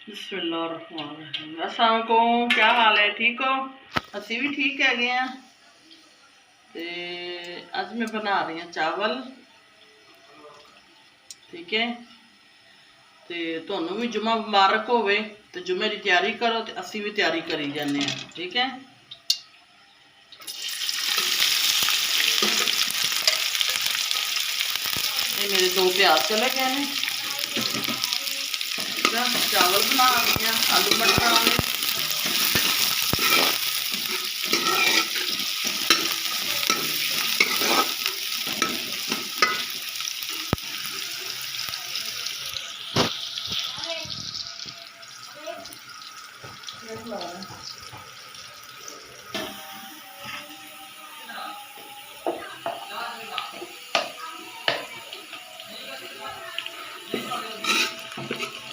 बिस्मिल्लाहिर्रहमानिर्रहीम। अस्सलाम वालेकुम, क्या हाल है? ठीक हो? असी भी ठीक है। ते अज मैं बना रही हूँ चावल, ठीक है। ते तुहानू भी जुम्मा मुबारक होवे, ते जुम्मे की तैयारी करो, ते असी भी तैयारी करी जाने हैं, ठीक है। ये मेरे 2 प्याज चले गए हैं। चावल बना रही हैं आलू मटर वाले।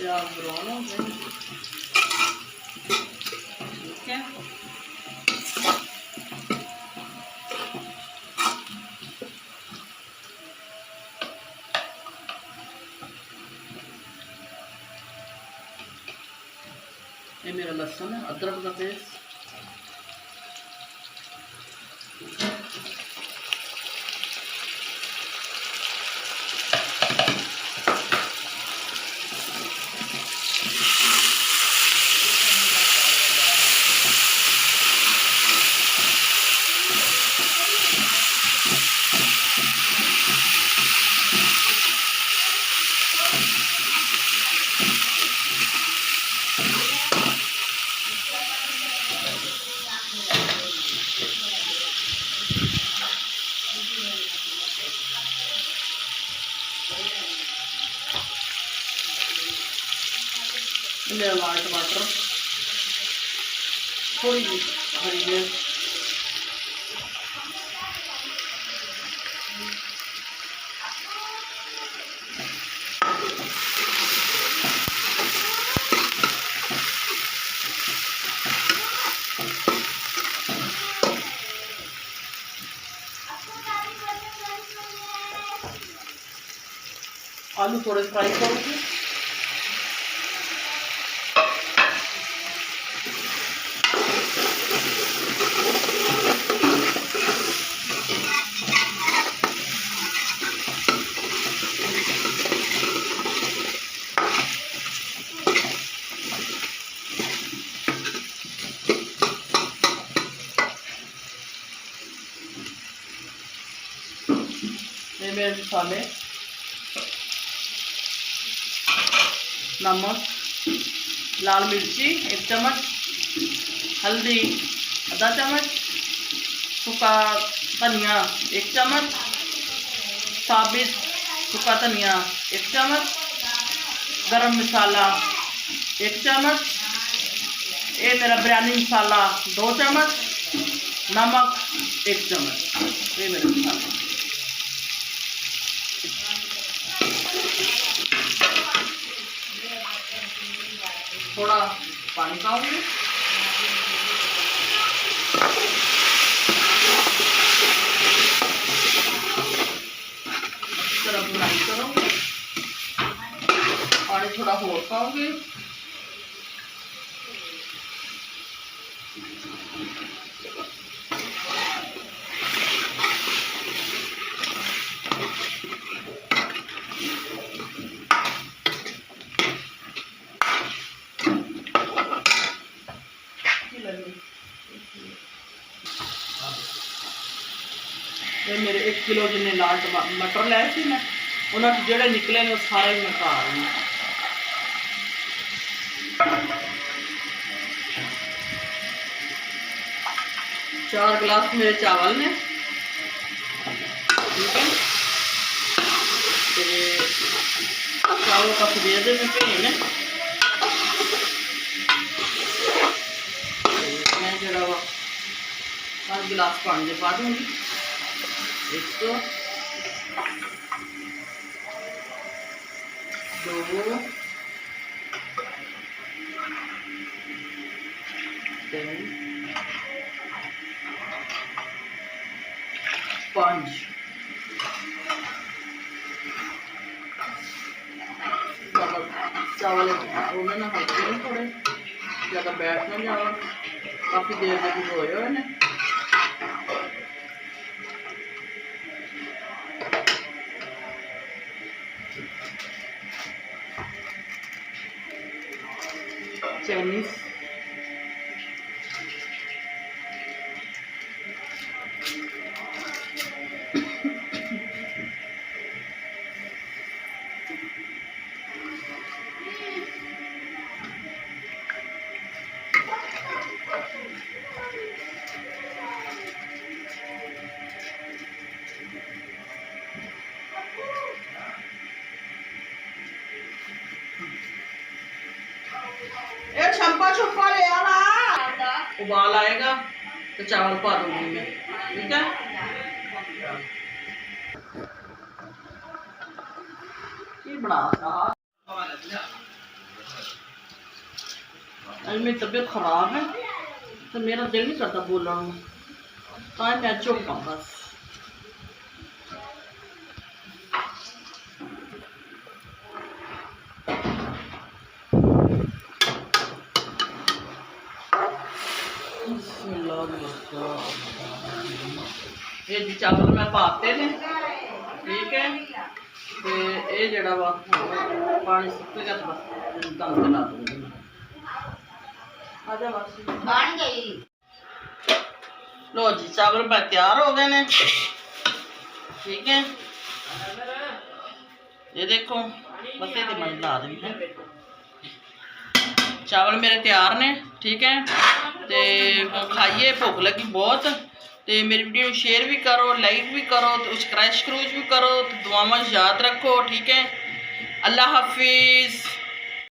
प्याज ब्राउन हो गए, ठीक है। ये मेरा लहसुन है, अदरक का पेस्ट, मेरा लाल टमाटर, थोड़ी जी हरी मिर्च, आलू थोड़े फ्राई करूँगी। ये मेरे मसाले, नमक, लाल मिर्ची 1 चम्मच, हल्दी आधा चम्मच, सूखा धनिया 1 चम्मच, साबित सूखा धनिया 1 चम्मच, गरम मसाला 1 चम्मच, ये मेरा बिरयानी मसाला 2 चम्मच, नमक 1 चम्मच। ये मेरे मसाले, थोड़ा पानी पाऊंगी। इस तरह बुनाई करूंगी, पानी थोड़ा और पाऊंगी। ये मेरे 1 किलो जिन्ने लाल मटर लाए थे मैं, उन्होंने जोड़े निकले ने सारे मैं खा रही हूँ। 4 गिलास मेरे चावल ने, ठीक है। चावल का सवेरे में भेज ने, मैं जरा 5 गिलास पानी दे पा दूंगी। 1 2 3 5 चावल चावल उन्होंने हल्के नहीं थोड़े ज़्यादा बैठ ना जाओ, काफ़ी देर तक भिगोए हुए ने। चाइनीज़ ये छंपा छुपा ले आना, उबाल आएगा तो चावल पा दूंगी मैं, ठीक है। ये बना आज मेरी तबीयत खराब है तो मेरा दिल नहीं करता बोलने में, तो मैं चुप हूँ बस। ये जी चावल मैं पाते ने, ठीक है। तो ये जड़ा वा पानी सुकेगा तो बस दम चला दूंगी मैं। आजा बस बन गई। लो जी चावल मैं तैयार हो गए ने, ठीक है। ये देखो बस ये मैं ला दी है, चावल मेरे तैयार ने, ठीक है। तो खाइए, भुख लगी बहुत। तो मेरी वीडियो शेयर भी करो, लाइक भी करो, तो सब्सक्राइब भी करो, तो दुआवां याद रखो, ठीक है। अल्लाह हाफिज़।